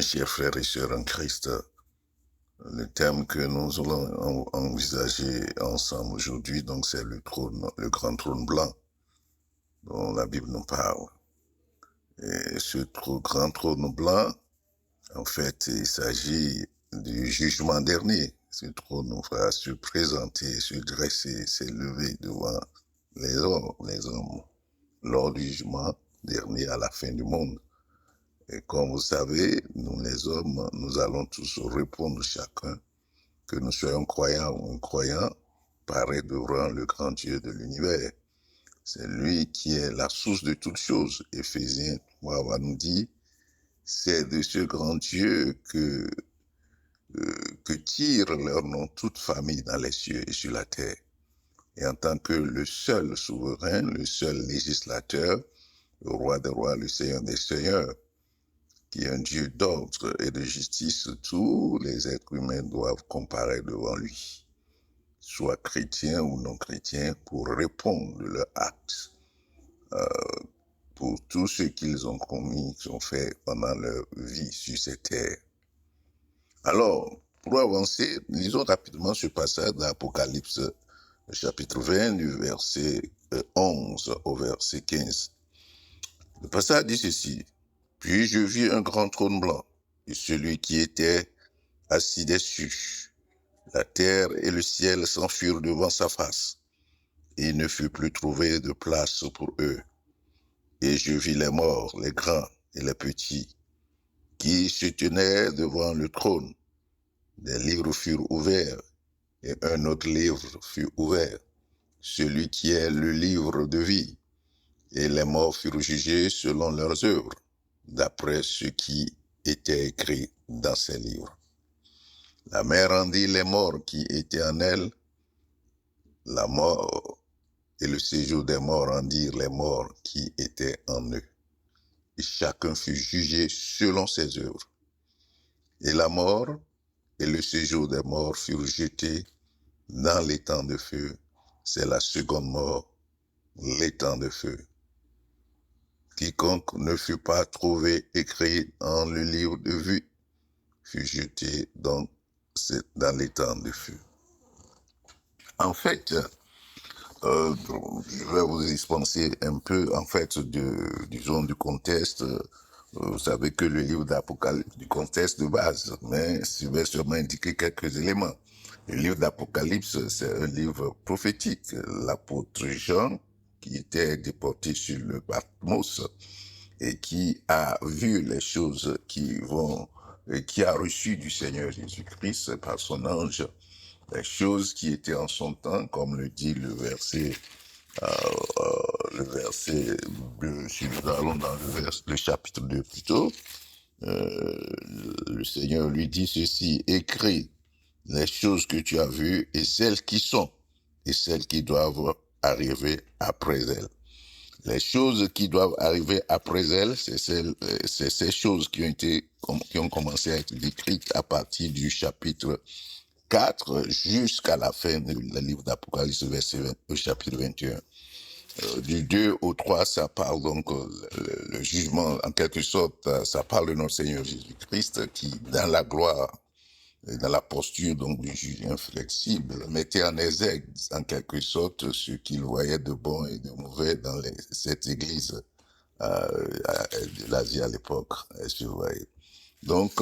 Chers frères et sœurs en Christ, le thème que nous allons envisager ensemble aujourd'hui, donc c'est le trône, le grand trône blanc dont la Bible nous parle. Et ce grand trône blanc, en fait, il s'agit du jugement dernier. Ce trône va se présenter, se dresser, s'élever devant les hommes, lors du jugement dernier à la fin du monde. Et comme vous savez, nous les hommes, nous allons tous répondre chacun, que nous soyons croyants ou incroyants, paraît devant le grand Dieu de l'univers. C'est lui qui est la source de toutes choses. Éphésiens 3 va nous dire, c'est de ce grand Dieu que tire leur nom toute famille dans les cieux et sur la terre. Et en tant que le seul souverain, le seul législateur, le roi des rois, le seigneur des seigneurs, qui est un Dieu d'ordre et de justice, tous les êtres humains doivent comparaître devant lui, soit chrétiens ou non chrétiens, pour répondre de leurs actes, pour tout ce qu'ils ont commis, qu'ils ont fait pendant leur vie sur cette terre. Alors, pour avancer, lisons rapidement ce passage d'Apocalypse, chapitre 20, du verset 11 au verset 15. Le passage dit ceci: « Puis je vis un grand trône blanc, et celui qui était assis dessus. La terre et le ciel s'enfuirent devant sa face, et il ne fut plus trouvé de place pour eux. Et je vis les morts, les grands et les petits, qui se tenaient devant le trône. Des livres furent ouverts, et un autre livre fut ouvert, celui qui est le livre de vie. Et les morts furent jugés selon leurs œuvres, d'après ce qui était écrit dans ces livres. La mer rendit les morts qui étaient en elle. La mort et le séjour des morts rendirent les morts qui étaient en eux. Et chacun fut jugé selon ses œuvres. Et la mort et le séjour des morts furent jetés dans l'étang de feu. C'est la seconde mort, l'étang de feu. Quiconque ne fut pas trouvé écrit dans le livre de vie fut jeté dans l'étang de feu. En fait, je vais vous dispenser un peu, en fait, disons, du contexte. Vous savez que le livre d'Apocalypse, du contexte de base, mais je vais seulement indiquer quelques éléments. Le livre d'Apocalypse, c'est un livre prophétique. L'apôtre Jean, qui était déporté sur le Patmos et qui a vu les choses qui a reçu du Seigneur Jésus-Christ par son ange, les choses qui étaient en son temps, comme le dit le verset, si nous allons dans le chapitre 2 plutôt, le Seigneur lui dit ceci: écris les choses que tu as vues et celles qui sont et celles qui doivent arriver après elles. Les choses qui doivent arriver après elles, c'est ces choses qui ont commencé à être décrites à partir du chapitre 4 jusqu'à la fin du livre d'Apocalypse, au chapitre 21. Du 2 au 3, ça parle donc le jugement, en quelque sorte, ça parle de notre Seigneur Jésus-Christ qui, dans la gloire, dans la posture donc du juge inflexible, mettait en exergue, en quelque sorte, ce qu'il voyait de bon et de mauvais dans cette église de l'Asie à l'époque, est-ce que vous voyez. Donc,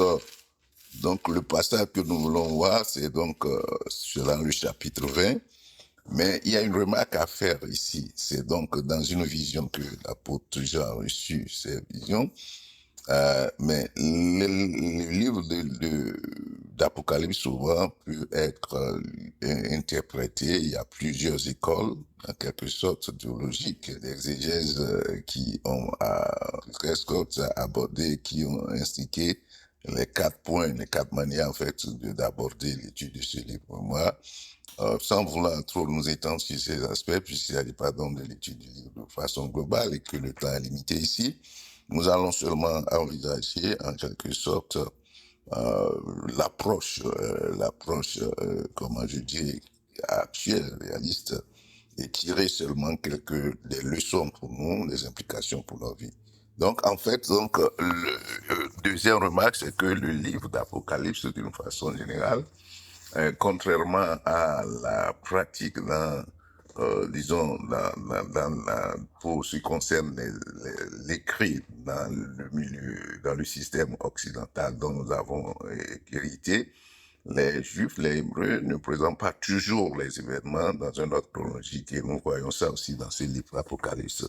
le passage que nous voulons voir, c'est donc dans le chapitre 20. Mais il y a une remarque à faire ici. C'est donc dans une vision que l'apôtre Jean a reçue, ces visions. Mais le livre d'Apocalypse souvent peut être interprété. Il y a plusieurs écoles, en quelque sorte théologiques, d'exégèses qui ont abordé, qui ont indiqué les 4 points, les 4 manières en fait d'aborder l'étude de ce livre. Moi, sans vouloir trop nous étendre sur ces aspects, puisqu'il s'agit pas donc de l'étude du livre de façon globale et que le temps est limité ici, nous allons seulement envisager en quelque sorte l'approche, comment je dis, actuelle, réaliste, et tirer seulement des leçons pour nous, des implications pour notre vie. Donc, en fait, donc, deuxième remarque, c'est que le livre d'Apocalypse, d'une façon générale, contrairement à la pratique dans, disons, pour ce qui concerne l'écrit dans le milieu, dans le système occidental dont nous avons hérité, les Juifs, les Hébreux ne présentent pas toujours les événements dans un ordre chronologique et nous voyons ça aussi dans ce livre Apocalypse.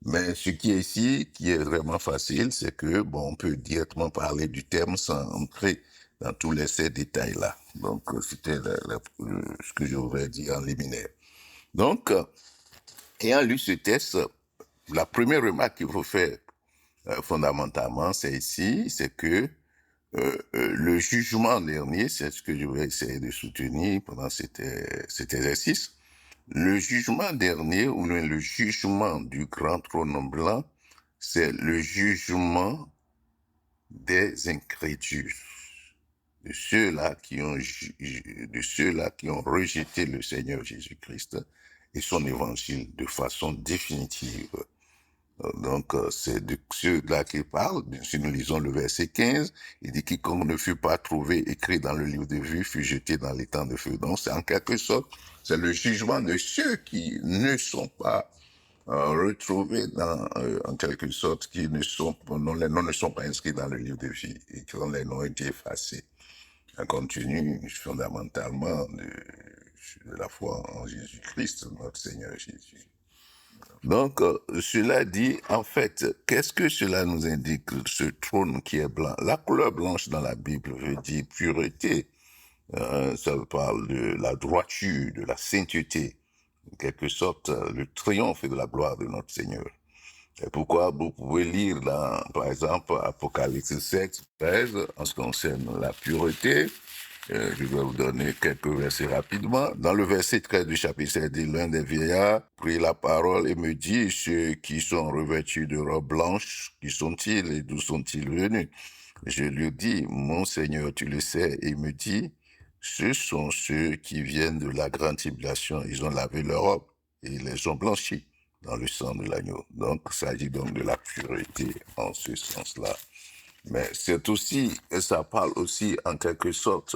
Mais ce qui est ici, qui est vraiment facile, c'est que, bon, on peut directement parler du thème sans entrer dans tous ces détails-là. Donc, c'était ce que je voudrais dire en liminaire. Donc, ayant lu ce texte, la première remarque qu'il faut faire fondamentalement, c'est ici, c'est que le jugement dernier, c'est ce que je vais essayer de soutenir pendant cet exercice. Le jugement dernier, ou le jugement du grand trône blanc, c'est le jugement des incrédules, de ceux-là qui ont rejeté le Seigneur Jésus-Christ et son évangile de façon définitive. Donc, c'est de ceux-là qu'il parle. Si nous lisons le verset 15, il dit « Quiconque ne fut pas trouvé écrit dans le livre de vie fut jeté dans les temps de feu ». Donc, c'est en quelque sorte, c'est le jugement de ceux qui ne sont pas retrouvés en quelque sorte, qui ne sont, non, les noms ne sont pas inscrits dans le livre de vie et qui ont les noms été effacés. On continue fondamentalement de la foi en Jésus-Christ, notre Seigneur Jésus. Donc, cela dit, en fait, qu'est-ce que cela nous indique, ce trône qui est blanc? La couleur blanche dans la Bible veut dire pureté. Ça parle de la droiture, de la sainteté. En quelque sorte, le triomphe de la gloire de notre Seigneur. Et pourquoi vous pouvez lire, par exemple, Apocalypse 7, 13, en ce qui concerne la pureté. Je vais vous donner quelques versets rapidement. Dans le verset 13 du chapitre 7, l'un des vieillards prit la parole et me dit, ceux qui sont revêtus de robes blanches, qui sont-ils et d'où sont-ils venus? Je lui dis, mon Seigneur, tu le sais. Et il me dit, ce sont ceux qui viennent de la grande tribulation. Ils ont lavé leurs robes et ils les ont blanchis dans le sang de l'agneau. Donc, il s'agit donc de la pureté en ce sens-là. Mais c'est aussi, ça parle aussi en quelque sorte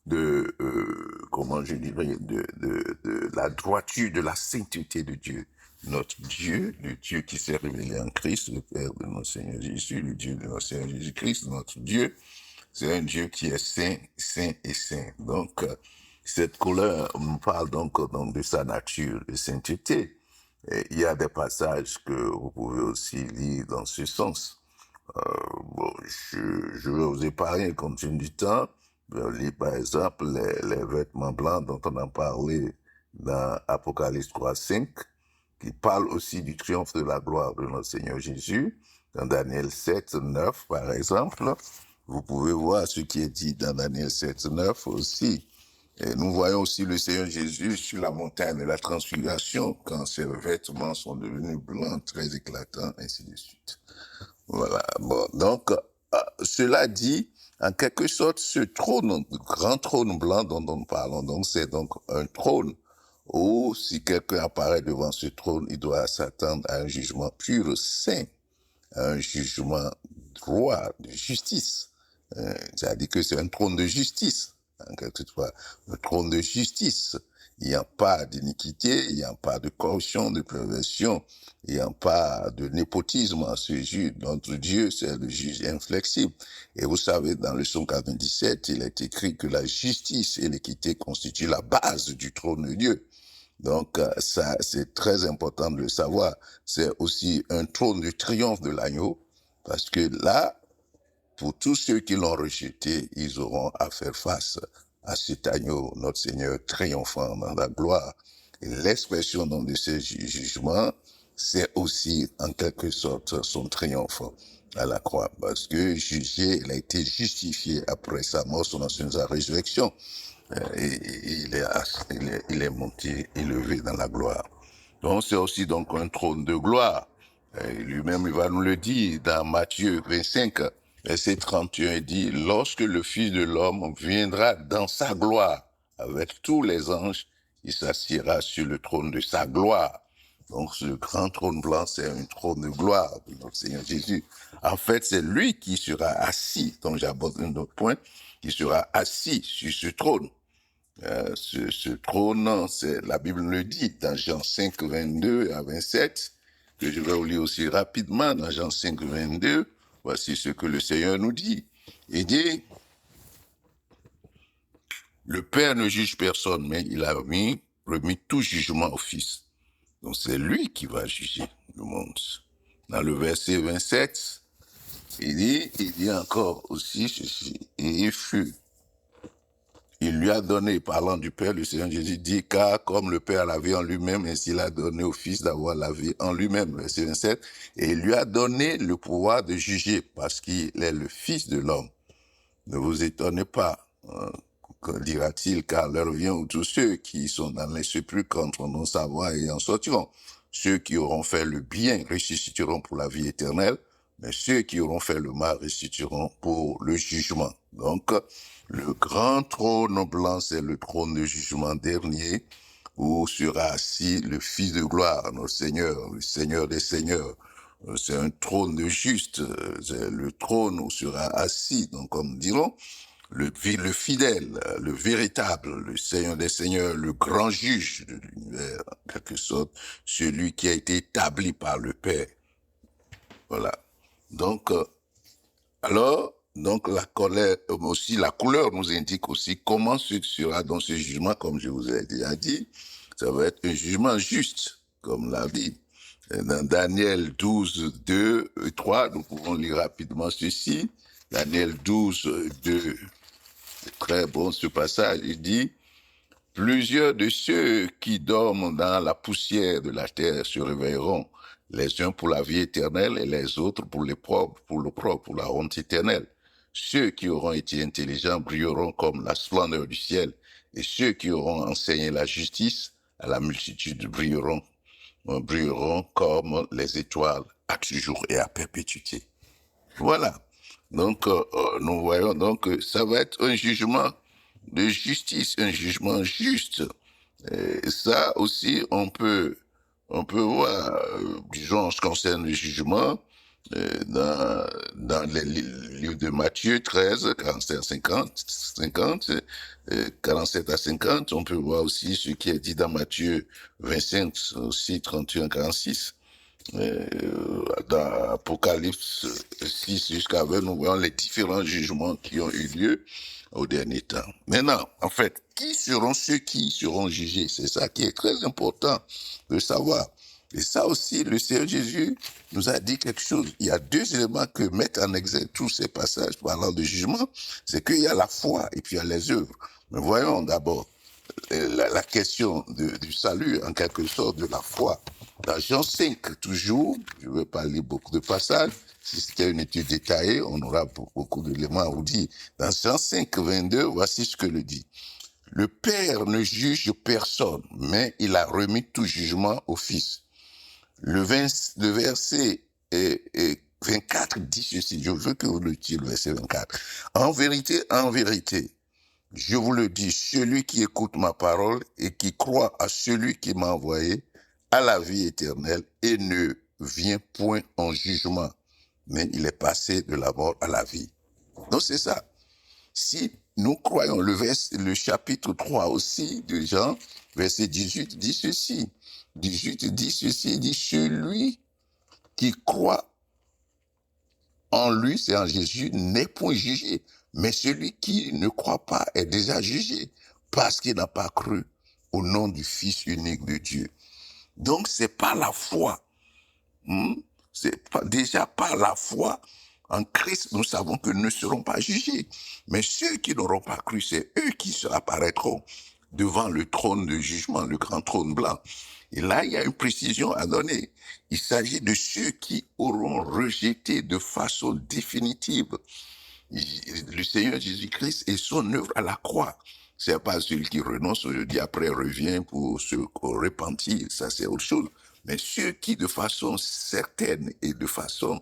de, comment je dirais, de la droiture, de la sainteté de Dieu. Notre Dieu, le Dieu qui s'est révélé en Christ, le Père de notre Seigneur Jésus, le Dieu de notre Seigneur Jésus-Christ, notre Dieu, c'est un Dieu qui est saint, saint et saint. Donc, cette couleur nous parle donc de sa nature de sainteté. Et il y a des passages que vous pouvez aussi lire dans ce sens. Bon, je vais vous épargner compte tenu du temps. Je lis par exemple les vêtements blancs dont on a parlé dans Apocalypse 3:5, qui parle aussi du triomphe de la gloire de notre Seigneur Jésus. Dans Daniel 7:9, par exemple, vous pouvez voir ce qui est dit dans Daniel 7:9 aussi. Et nous voyons aussi le Seigneur Jésus sur la montagne de la transfiguration, quand ses vêtements sont devenus blancs, très éclatants, ainsi de suite. Voilà. Bon, donc, cela dit, en quelque sorte, ce trône, le grand trône blanc dont nous parlons, donc c'est donc un trône où, si quelqu'un apparaît devant ce trône, il doit s'attendre à un jugement pur, saint, un jugement droit, de justice. C'est-à-dire que c'est un trône de justice, en quelque sorte, un trône de justice. Il n'y a pas d'iniquité, il n'y a pas de corruption, de perversion, il n'y a pas de népotisme à ce juge. Notre Dieu, c'est le juge inflexible. Et vous savez, dans le psaume 97, il est écrit que la justice et l'équité constituent la base du trône de Dieu. Donc, ça, c'est très important de le savoir. C'est aussi un trône de triomphe de l'agneau, parce que là, pour tous ceux qui l'ont rejeté, ils auront à faire face à cet agneau, notre Seigneur triomphant dans la gloire. Et l'expression donc de ce jugement, c'est aussi en quelque sorte son triomphe à la croix, parce que jugé, il a été justifié après sa mort, son ascension, sa résurrection. Et il est monté, élevé dans la gloire. Donc c'est aussi donc un trône de gloire. Lui-même, il va nous le dire dans Matthieu 25, verset 31, il dit, lorsque le Fils de l'homme viendra dans sa gloire avec tous les anges, il s'assiera sur le trône de sa gloire. Donc, ce grand trône blanc, c'est un trône de gloire de notre Seigneur Jésus. En fait, c'est lui qui sera assis, donc j'aborde un autre point, qui sera assis sur ce trône. Ce trône, c'est, la Bible le dit dans Jean 5, 22 à 27, que je vais vous lire aussi rapidement dans Jean 5, 22. Voici ce que le Seigneur nous dit. Il dit, le Père ne juge personne, mais il a remis tout jugement au Fils. Donc c'est lui qui va juger le monde. Dans le verset 27, il dit encore aussi ceci, et il lui a donné, parlant du Père, le Seigneur Jésus dit, car comme le Père la vie en lui-même, ainsi il a donné au Fils d'avoir la vie en lui-même, verset 27, et il lui a donné le pouvoir de juger, parce qu'il est le Fils de l'homme. Ne vous étonnez pas, que dira-t-il, car l'heure vient où tous ceux qui sont dans les sépulcres entreront sa voix et en sortiront. Ceux qui auront fait le bien ressusciteront pour la vie éternelle, mais ceux qui auront fait le mal ressusciteront pour le jugement. Donc, le grand trône blanc, c'est le trône de jugement dernier, où sera assis le Fils de gloire, notre Seigneur, le Seigneur des Seigneurs. C'est un trône de juste, c'est le trône où sera assis, donc comme dirons, le fidèle, le véritable, le Seigneur des Seigneurs, le grand juge de l'univers, en quelque sorte, celui qui a été établi par le Père. Voilà. Donc, donc la colère, aussi la couleur nous indique aussi comment ce sera dans ce jugement, comme je vous ai déjà dit, ça va être un jugement juste, comme l'a dit. Dans Daniel 12, 2 et 3, nous pouvons lire rapidement ceci. Daniel 12, 2, c'est très bon ce passage, il dit, plusieurs de ceux qui dorment dans la poussière de la terre se réveilleront, les uns pour la vie éternelle et les autres pour pour la honte éternelle. Ceux qui auront été intelligents brilleront comme la splendeur du ciel, et ceux qui auront enseigné la justice à la multitude brilleront comme les étoiles à toujours et à perpétuité. Voilà. Donc, nous voyons donc que ça va être un jugement de justice, un jugement juste. Et ça aussi, on peut voir, disons, en ce qui concerne le jugement, dans les livres de Matthieu 13, 47 à 50, 47 à 50, on peut voir aussi ce qui est dit dans Matthieu 25, aussi 31 46. Dans Apocalypse 6 jusqu'à 20, nous voyons les différents jugements qui ont eu lieu au dernier temps. Maintenant, en fait, qui seront ceux qui seront jugés? C'est ça qui est très important de savoir. Et ça aussi, le Seigneur Jésus nous a dit quelque chose. Il y a deux éléments que mettent en exergue tous ces passages parlant de jugement. C'est qu'il y a la foi et puis il y a les œuvres. Mais voyons d'abord la question du salut, en quelque sorte, de la foi. Dans Jean 5, toujours, je ne veux pas lire beaucoup de passages, si c'était une étude détaillée, on aura beaucoup d'éléments à vous dire. Dans Jean 5, 22, voici ce que le dit. Le Père ne juge personne, mais il a remis tout jugement au Fils. Le verset 24 dit ceci, je veux que vous le lisiez, le verset 24. En vérité, je vous le dis, celui qui écoute ma parole et qui croit à celui qui m'a envoyé a la vie éternelle et ne vient point en jugement, mais il est passé de la mort à la vie. Donc c'est ça. Si nous croyons, le chapitre 3 aussi de Jean, verset 18 dit ceci. 18 dit ceci, dit celui qui croit en lui, c'est en Jésus, n'est point jugé. Mais celui qui ne croit pas est déjà jugé parce qu'il n'a pas cru au nom du Fils unique de Dieu. Donc, c'est pas la foi. C'est pas, déjà par la foi en Christ, nous savons que nous ne serons pas jugés. Mais ceux qui n'auront pas cru, c'est eux qui apparaîtront devant le trône de jugement, le grand trône blanc. Et là, il y a une précision à donner. Il s'agit de ceux qui auront rejeté de façon définitive le Seigneur Jésus-Christ et son œuvre à la croix. C'est pas celui qui renonce aujourd'hui, après revient pour se repentir, ça c'est autre chose. Mais ceux qui, de façon certaine et de façon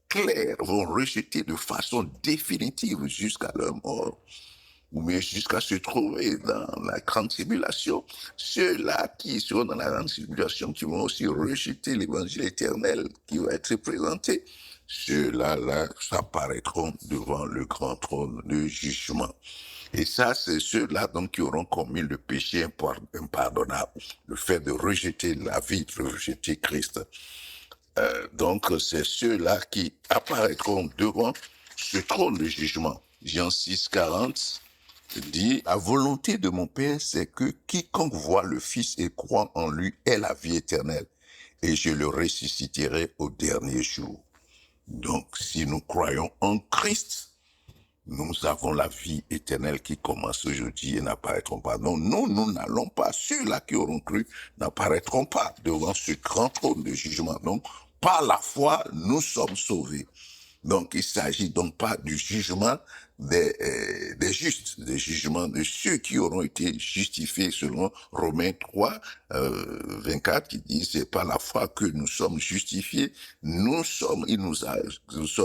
claire, vont rejeter de façon définitive jusqu'à leur mort, ou bien jusqu'à se trouver dans la grande tribulation. Ceux-là qui seront dans la grande tribulation, qui vont aussi rejeter l'évangile éternel qui va être présenté, ceux-là s'apparaîtront devant le grand trône de jugement. Et ça, c'est ceux-là donc qui auront commis le péché impardonnable, le fait de rejeter la vie, de rejeter Christ. Donc, c'est ceux-là qui apparaîtront devant ce trône de jugement. Jean 6, 40 dit, « La volonté de mon Père, c'est que quiconque voit le Fils et croit en lui ait la vie éternelle, et je le ressusciterai au dernier jour. » Donc, si nous croyons en Christ, nous avons la vie éternelle qui commence aujourd'hui et n'apparaîtront pas. Non, nous n'allons pas. Ceux-là qui auront cru n'apparaîtront pas devant ce grand trône de jugement. Donc, par la foi, nous sommes sauvés. Donc, il s'agit donc pas du jugement des justes, des jugements de ceux qui auront été justifiés selon Romains 3, 24, qui dit, c'est par la foi que nous sommes justifiés. Nous sommes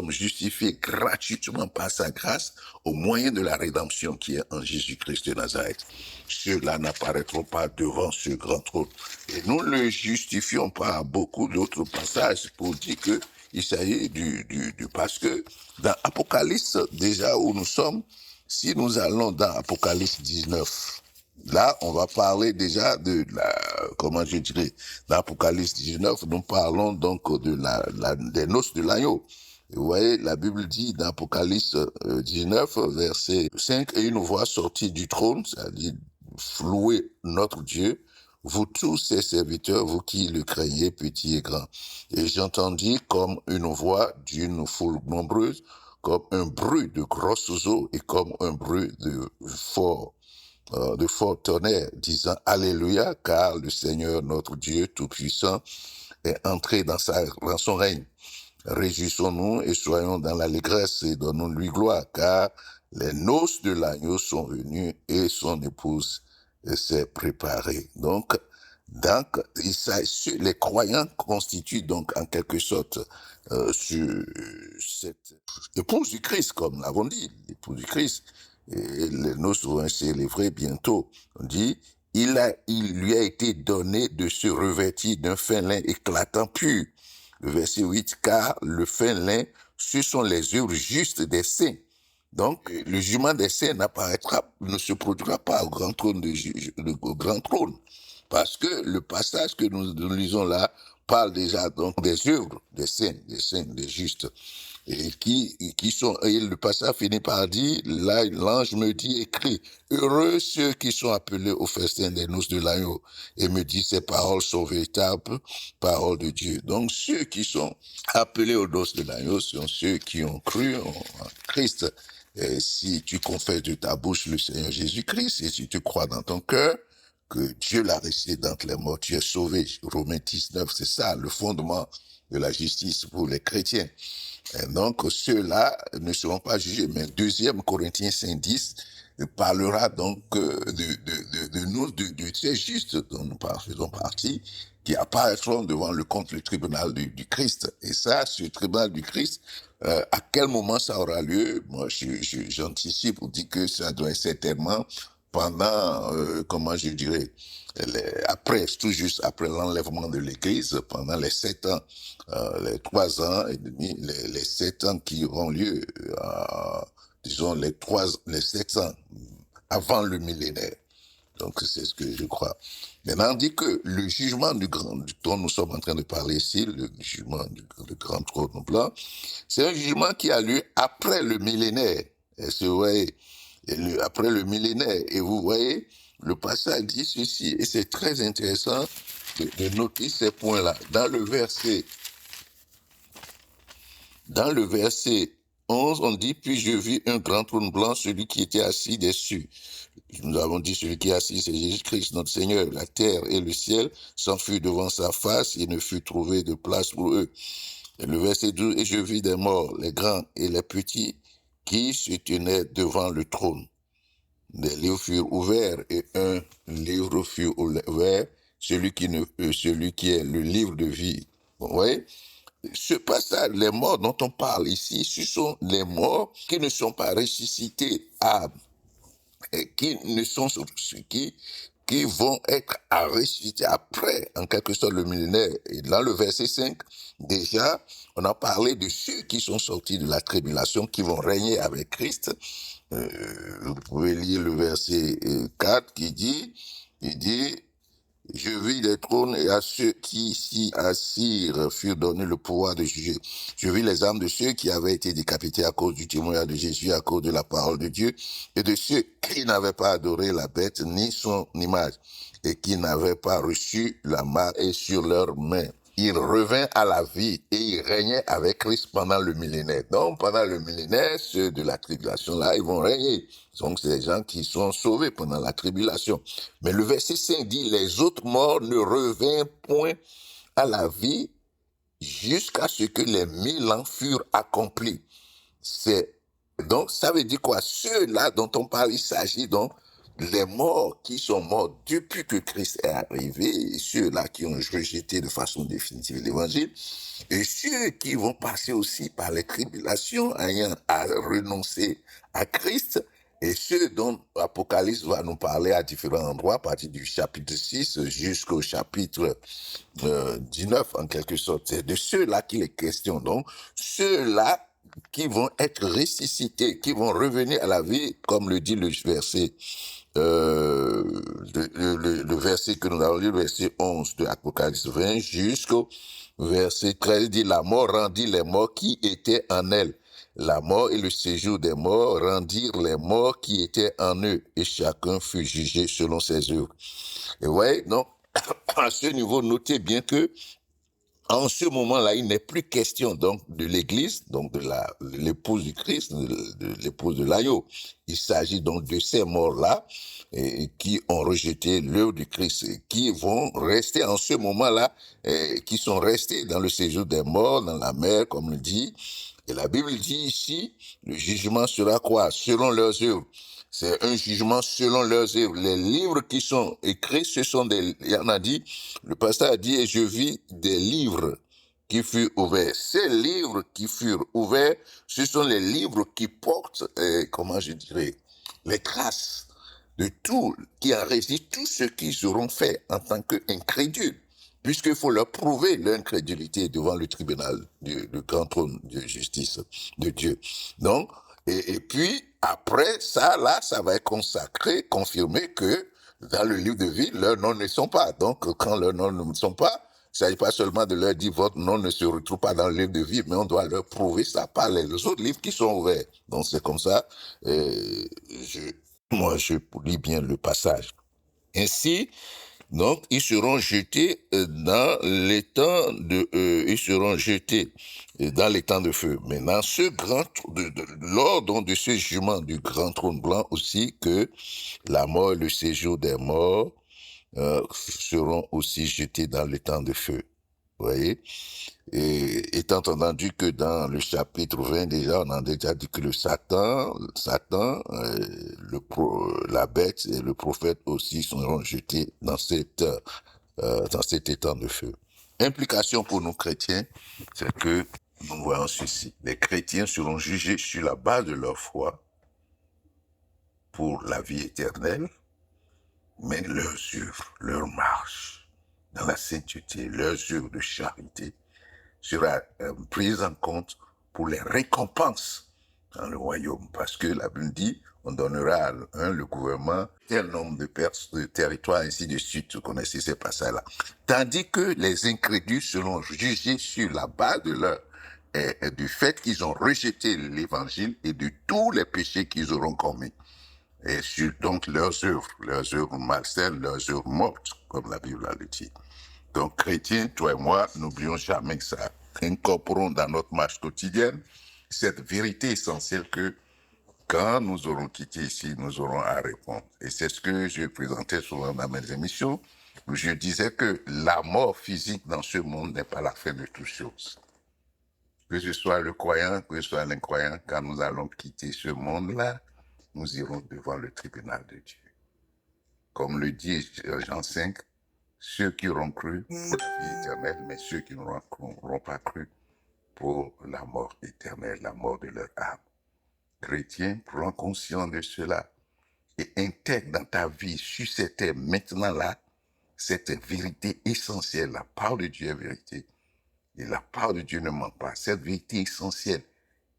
justifiés gratuitement par sa grâce au moyen de la rédemption qui est en Jésus-Christ de Nazareth. Ceux-là n'apparaîtront pas devant ce grand trône. Et nous ne le justifions pas à beaucoup d'autres passages pour dire que il s'agit parce que dans Apocalypse, déjà où nous sommes, si nous allons dans Apocalypse 19, là, on va parler déjà dans Apocalypse 19, nous parlons donc des noces de l'agneau. Et vous voyez, la Bible dit dans Apocalypse 19, verset 5, « Et une voix sortit du trône, c'est-à-dire, louez notre Dieu, vous tous ses serviteurs, vous qui le craignez, petits et grands. Et j'entendis comme une voix d'une foule nombreuse, comme un bruit de grosses eaux et comme un bruit de fort tonnerre, disant Alléluia, car le Seigneur notre Dieu Tout-Puissant est entré dans son règne. Réjouissons-nous et soyons dans l'allégresse et donnons-lui gloire, car les noces de l'agneau sont venues et son épouse s'est préparée. Donc, les croyants constituent donc en quelque sorte cette épouse du Christ, comme nous l'avons dit, l'épouse du Christ. Et les noces vont célébrer bientôt. On dit, il lui a été donné de se revêtir d'un fin lin éclatant pur. Le verset 8, car le fin lin, ce sont les œuvres justes des saints. Donc, le jugement des saints ne se produira pas au grand trône au grand trône. Parce que le passage que nous lisons là parle déjà donc des œuvres des saints, des justes. Et et le passage finit par dire, là, l'ange me dit, écrit, heureux ceux qui sont appelés au festin des noces de l'agneau. Et me dit, ces paroles sont véritables paroles de Dieu. Donc, ceux qui sont appelés aux noces de l'agneau sont ceux qui ont cru en Christ. Et si tu confesses de ta bouche le Seigneur Jésus-Christ, et si tu crois dans ton cœur que Dieu l'a ressuscité d'entre les morts, tu es sauvé. Romains 19, c'est ça, le fondement de la justice pour les chrétiens. Et donc, ceux-là ne seront pas jugés. Mais 2 Corinthiens 5:10 parlera donc de nous, de ces justes dont nous faisons partie, qui apparaîtront devant le tribunal du Christ. Et ça, ce tribunal du Christ, à quel moment ça aura lieu? Moi, j'anticipe pour dire que ça doit être certainement pendant, comment je dirais, tout juste après l'enlèvement de l'Église, pendant les 7 ans, les 3 ans et demi, les 7 ans qui auront lieu, disons les 7 ans avant le millénaire. Donc c'est ce que je crois. Maintenant, on dit que le jugement dont nous sommes en train de parler ici, le jugement du grand trône blanc, c'est un jugement qui a lieu après le millénaire. Et vous voyez, après le millénaire. Et vous voyez, le passage dit ceci, et c'est très intéressant de noter ces points-là. Dans le verset 11, on dit, puis je vis un grand trône blanc, celui qui était assis dessus. Nous avons dit, celui qui est assis, c'est Jésus-Christ, notre Seigneur. La terre et le ciel s'enfuirent devant sa face, et ne fut trouvé de place pour eux. Et le verset 12, et je vis des morts, les grands et les petits, qui se tenaient devant le trône. Des livres furent ouverts, et un livre fut ouvert, celui qui est le livre de vie. Vous voyez? Ce passage, les morts dont on parle ici, ce sont les morts qui ne sont pas ressuscités qui ne sont qui vont être à ressusciter après, en quelque sorte, le millénaire. Et dans le verset 5, déjà, on a parlé de ceux qui sont sortis de la tribulation, qui vont régner avec Christ. Vous pouvez lire le verset 4 il dit, je vis les trônes et à ceux qui s'y assirent furent donnés le pouvoir de juger. Je vis les âmes de ceux qui avaient été décapités à cause du témoignage de Jésus, à cause de la parole de Dieu, et de ceux qui n'avaient pas adoré la bête ni son image, et qui n'avaient pas reçu la marque sur leurs mains. Il revint à la vie et il régnait avec Christ pendant le millénaire. Donc, pendant le millénaire, ceux de la tribulation, là, ils vont régner. Donc, c'est des gens qui sont sauvés pendant la tribulation. Mais le verset 5 dit, les autres morts ne revinrent point à la vie jusqu'à ce que les 1000 ans furent accomplis. Donc, ça veut dire quoi? Ceux-là dont on parle, il s'agit donc les morts qui sont morts depuis que Christ est arrivé, et ceux-là qui ont rejeté de façon définitive l'évangile, et ceux qui vont passer aussi par les tribulations, ayant à renoncer à Christ, et ceux dont l'Apocalypse va nous parler à différents endroits, à partir du chapitre 6 jusqu'au chapitre 19, en quelque sorte. C'est de ceux-là qu'il est question. Donc, ceux-là qui vont être ressuscités, qui vont revenir à la vie, comme le dit le verset le verset que nous avons lu, le verset 11 de Apocalypse 20, jusqu'au verset 13, dit, la mort rendit les morts qui étaient en elle. La mort et le séjour des morts rendirent les morts qui étaient en eux, et chacun fut jugé selon ses œuvres. Et vous voyez, donc, à ce niveau, notez bien que en ce moment-là, il n'est plus question donc de l'Église, donc de l'épouse du Christ, de l'épouse de l'agneau. Il s'agit donc de ces morts-là qui ont rejeté l'œuvre du Christ, et qui vont rester en ce moment-là, qui sont restés dans le séjour des morts, dans la mer, comme le dit. Et la Bible dit ici, le jugement sera quoi? Selon leurs œuvres. C'est un jugement selon leurs œuvres. Les livres qui sont écrits, ce sont des... Il y en a dit, le pasteur a dit, et je vis des livres qui furent ouverts. Ces livres qui furent ouverts, ce sont les livres qui portent, comment je dirais, les traces de tout, qui enregistrent tout ce qu'ils auront fait en tant qu'incrédules, puisqu'il faut leur prouver l'incrédulité devant le tribunal du grand trône de justice de Dieu. Donc, et puis, après ça, là, ça va être consacré, confirmé que dans le livre de vie, leurs noms ne sont pas. Donc, quand leurs noms ne sont pas, il ne s'agit pas seulement de leur dire votre nom ne se retrouve pas dans le livre de vie, mais on doit leur prouver ça par les autres livres qui sont ouverts. Donc, c'est comme ça. Moi, je lis bien le passage. Ainsi, donc, ils seront jetés dans l'étang ils seront jetés dans l'étang de feu. Maintenant, lors donc de ce jugement du grand trône blanc aussi, que la mort et le séjour des morts seront aussi jetés dans l'étang de feu. Vous voyez? Et étant entendu que dans le chapitre 20 déjà, on a déjà dit que le Satan, la bête et le prophète aussi seront jetés dans cet étang de feu. Implication pour nous chrétiens, c'est que nous voyons ceci. Les chrétiens seront jugés sur la base de leur foi pour la vie éternelle, mais leurs œuvres, leur marche dans la sainteté, leurs œuvres de charité sera prise en compte pour les récompenses dans le royaume. Parce que la Bible dit, on donnera à le gouvernement tel nombre de territoires, ainsi de suite. Vous connaissez ces passages-là. Tandis que les incrédules seront jugés sur la base de du fait qu'ils ont rejeté l'évangile et de tous les péchés qu'ils auront commis. Et sur donc leurs œuvres malsaines, leurs œuvres mortes, comme la Bible le dit. Donc, chrétiens, toi et moi, n'oublions jamais que ça. Incorporons dans notre marche quotidienne cette vérité essentielle que quand nous aurons quitté ici, nous aurons à répondre. Et c'est ce que je présentais souvent dans mes émissions, où je disais que la mort physique dans ce monde n'est pas la fin de toutes choses. Que ce soit le croyant, que ce soit l'incroyant, quand nous allons quitter ce monde-là, nous irons devant le tribunal de Dieu. Comme le dit Jean 5, ceux qui auront cru pour la vie éternelle, mais ceux qui n'auront pas cru pour la mort éternelle, la mort de leur âme. Chrétiens, prends conscience de cela et intègre dans ta vie sur cette terre maintenant là cette vérité essentielle. La parole de Dieu est vérité. Et la parole de Dieu ne ment pas. Cette vérité essentielle.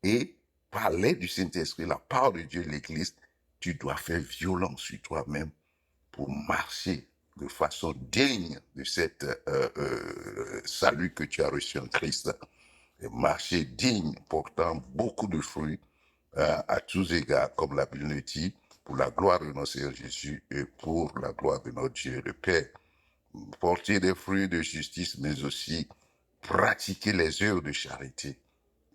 Et par l'aide du Saint-Esprit, la parole de Dieu, l'Église, tu dois faire violence sur toi-même pour marcher de façon digne de cette salut que tu as reçu en Christ. Et marcher digne, portant beaucoup de fruits à tous égards, comme la Bible le dit, pour la gloire de notre Seigneur Jésus et pour la gloire de notre Dieu le Père. Porter des fruits de justice, mais aussi pratiquer les œuvres de charité.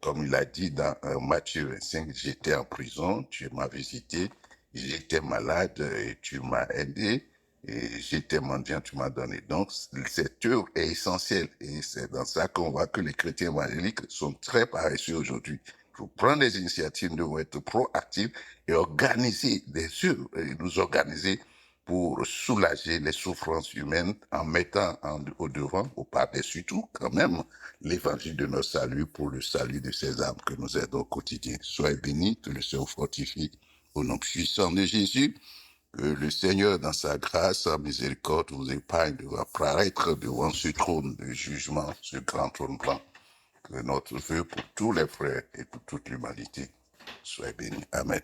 Comme il a dit dans Matthieu 25, j'étais en prison, tu m'as visité, j'étais malade et tu m'as aidé, et j'étais mendiant, tu m'as donné. Donc, cette œuvre est essentielle et c'est dans ça qu'on voit que les chrétiens évangéliques sont très paresseux aujourd'hui. Il faut prendre des initiatives, nous devons être proactifs et organiser des œuvres, et nous organiser pour soulager les souffrances humaines en mettant au devant, au par-dessus tout, quand même, l'évangile de notre salut pour le salut de ces âmes que nous aidons au quotidien. Soyez bénis, que le Seigneur fortifie au nom puissant de Jésus, que le Seigneur, dans sa grâce, sa miséricorde, vous épargne de apparaître devant ce trône de jugement, ce grand trône blanc, que notre vœu pour tous les frères et pour toute l'humanité. Soyez bénis. Amen.